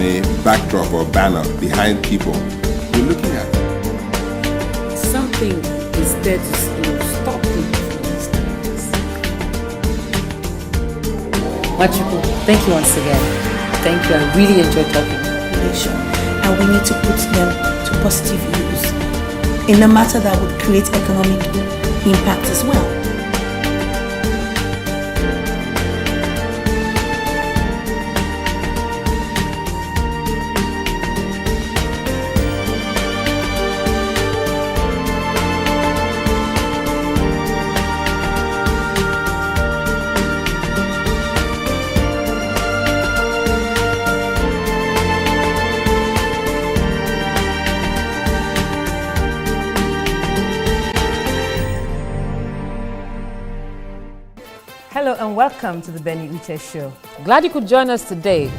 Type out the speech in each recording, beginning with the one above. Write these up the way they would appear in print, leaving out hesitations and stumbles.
a backdrop or banner behind people, you're looking at. Something is there to stop people from these things. My people, thank you once again. Thank you. I really enjoyed talking. And we need to put them to positive use in a matter that would create economic impact as well. Hello and welcome to the Benny Uche Show. Glad you could join us today.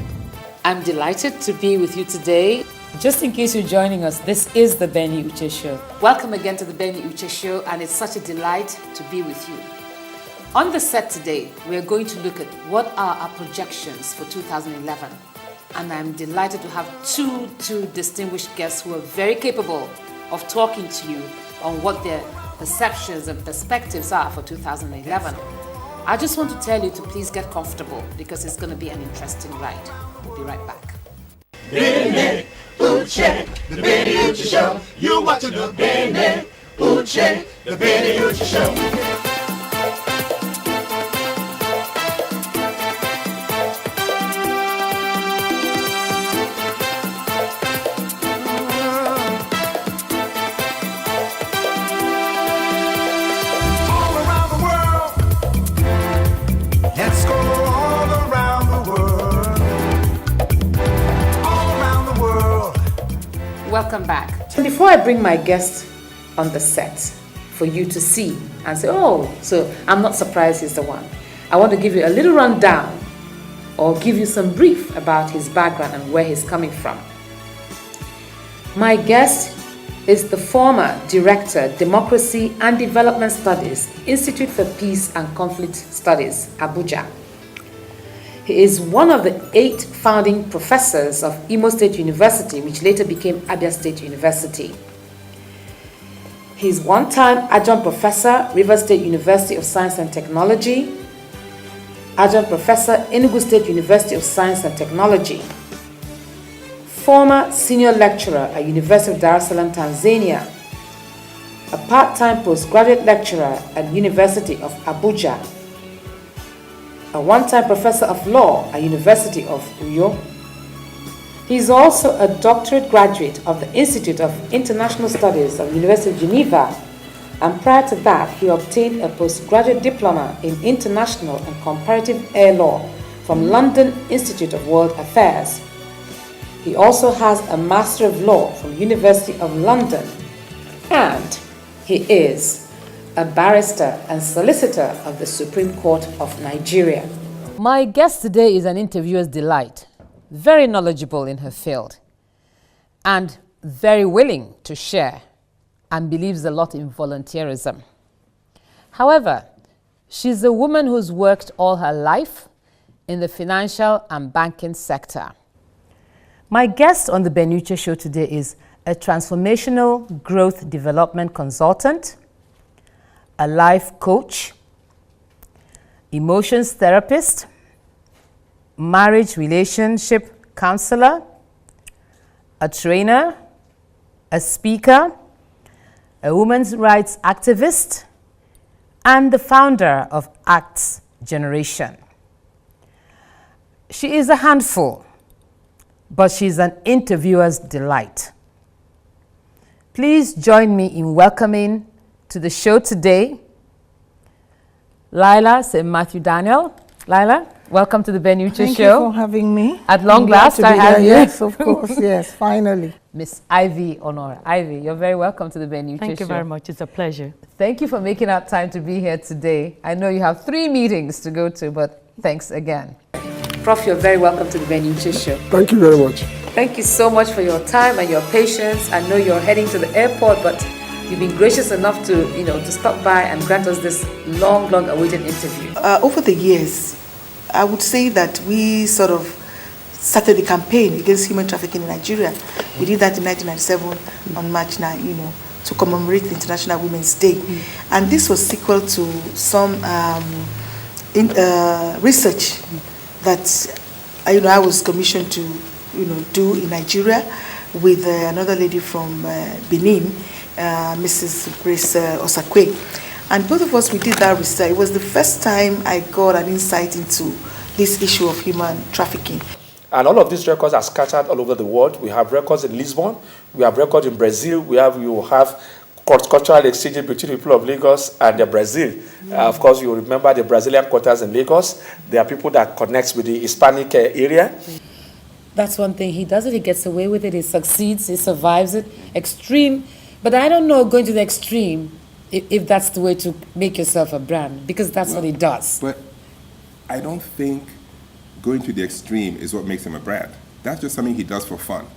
I'm delighted to be with you today. Just in case you're joining us, this is the Benny Uche Show. Welcome again to the Benny Uche Show, and it's such a delight to be with you. On the set today, we're going to look at what are our projections for 2011. And I'm delighted to have two distinguished guests who are very capable of talking to you on what their perceptions and perspectives are for 2011. I just want to tell you to please get comfortable because it's going to be an interesting ride. We'll be right back. Benny Uche, the Benny Uche Show. You watching the Benny Uche, the Benny Uche Show. Welcome back. Before I bring my guest on the set for you to see and say, oh, so I'm not surprised he's the one, I want to give you a little rundown or give you some brief about his background and where he's coming from. My guest is the former Director, Democracy and Development Studies, Institute for Peace and Conflict Studies, Abuja. He is one of the 8 founding professors of Imo State University, which later became Abia State University. He is one-time adjunct professor, Rivers State University of Science and Technology, adjunct professor, Enugu State University of Science and Technology, former senior lecturer at University of Dar es Salaam, Tanzania, a part-time postgraduate lecturer at University of Abuja, a one-time professor of law at University of Uyo. He is also a doctorate graduate of the Institute of International Studies of University of Geneva, and prior to that, he obtained a postgraduate diploma in international and comparative air law from London Institute of World Affairs. He also has a Master of Law from University of London, and he is a barrister and solicitor of the Supreme Court of Nigeria. My guest today is an interviewer's delight, very knowledgeable in her field, and very willing to share, and believes a lot in volunteerism. However, she's a woman who's worked all her life in the financial and banking sector. My guest on the Benny Uche Show today is a transformational growth development consultant, a life coach, emotions therapist, marriage relationship counselor, a trainer, a speaker, a women's rights activist, and the founder of Acts Generation. She is a handful, but she's an interviewer's delight. Please join me in welcoming to the show today, Lila St. Matthew Daniel. Lila, welcome to the Benny Uche Show. Thank you for having me. At long last, I have you. Yes, of course, yes, finally. Miss Ivy Honor. Ivy, you're very welcome to the Benny Uche Show. Thank you very much. It's a pleasure. Thank you for making out time to be here today. I know you have 3 meetings to go to, but thanks again. Prof, you're very welcome to the Benny Uche Show. Thank you very much. Thank you so much for your time and your patience. I know you're heading to the airport, but you've been gracious enough to, to stop by and grant us this long awaited interview. Over the years, I would say that we sort of started the campaign against human trafficking in Nigeria. We did that in 1997 on March 9, to commemorate the International Women's Day. And this was sequel to some research that I was commissioned to do in Nigeria with another lady from Benin, Mrs. Grace Osakwe. And both of us, we did that research. It was the first time I got an insight into this issue of human trafficking. And all of these records are scattered all over the world. We have records in Lisbon, we have records in Brazil, you have cultural exchange between the people of Lagos and Brazil. Of course, you remember the Brazilian quarters in Lagos. There are people that connect with the Hispanic area. That's one thing. He does it, he gets away with it, he succeeds, he survives it. Extreme. But I don't know going to the extreme if that's the way to make yourself a brand, because that's what he does. But I don't think going to the extreme is what makes him a brand. That's just something he does for fun.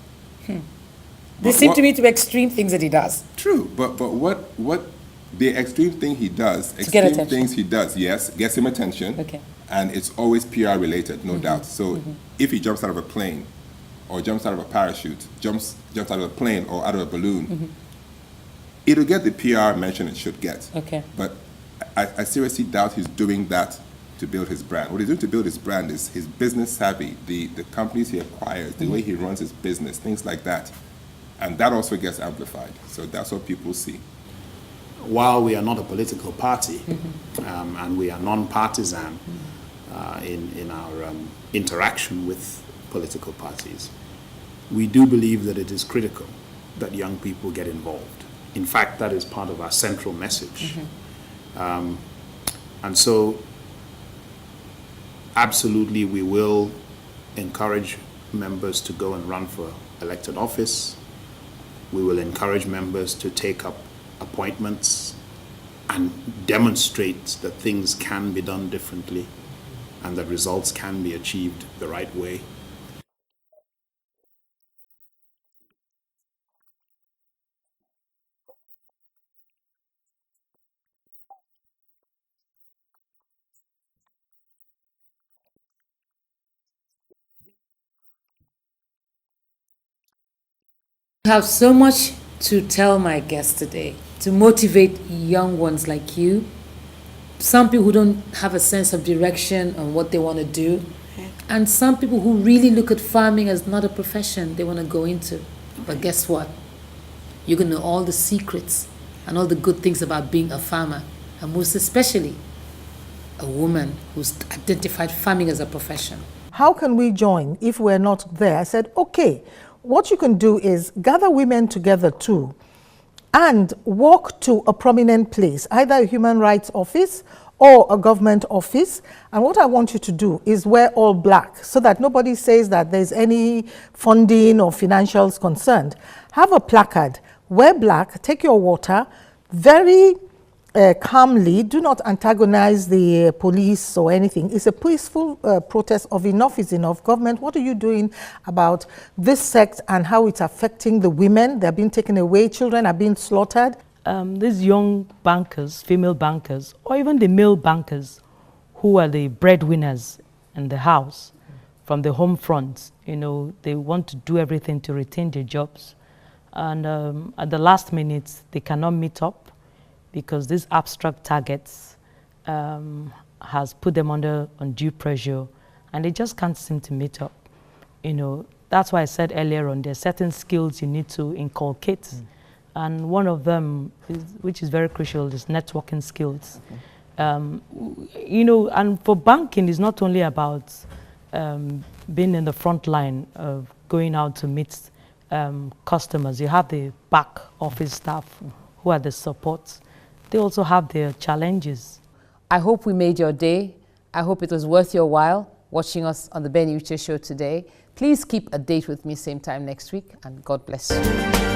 They seem to me to be extreme things that he does. True, but what the extreme thing he does, yes, gets him attention. Okay. And it's always PR related, no doubt. So if he jumps out of a plane or jumps out of a parachute, jumps out of a plane or out of a balloon, it'll get the PR mention it should get. Okay. But I seriously doubt he's doing that to build his brand. What he's doing to build his brand is his business savvy, the companies he acquires, the way he runs his business, things like that. And that also gets amplified. So that's what people see. While we are not a political party, and we are non-partisan in our interaction with political parties, we do believe that it is critical that young people get involved. In fact, that is part of our central message. And so, absolutely, we will encourage members to go and run for elected office. We will encourage members to take up appointments and demonstrate that things can be done differently and that results can be achieved the right way. I have so much to tell my guests today, to motivate young ones like you, some people who don't have a sense of direction on what they want to do, and some people who really look at farming as not a profession they want to go into. But guess what? You're going to know all the secrets and all the good things about being a farmer, and most especially a woman who's identified farming as a profession. How can we join if we're not there? I said, okay, what you can do is gather women together too and walk to a prominent place, either a human rights office or a government office. And what I want you to do is wear all black so that nobody says that there's any funding or financials concerned. Have a placard, wear black, take your water, very calmly, do not antagonize the police or anything. It's a peaceful protest of enough is enough. Government, what are you doing about this sect and how it's affecting the women? They're being taken away, children are being slaughtered. These young bankers, female bankers, or even the male bankers who are the breadwinners in the house, from the home front, they want to do everything to retain their jobs. And at the last minute, they cannot meet up because these abstract targets has put them under undue pressure, and they just can't seem to meet up. That's why I said earlier on, there are certain skills you need to inculcate. And one of them, which is very crucial, is networking skills. And for banking, it's not only about being in the front line of going out to meet customers. You have the back office staff who are the support. They also have their challenges. I hope we made your day. I hope it was worth your while watching us on the Benny Uche Show today. Please keep a date with me same time next week, and God bless you.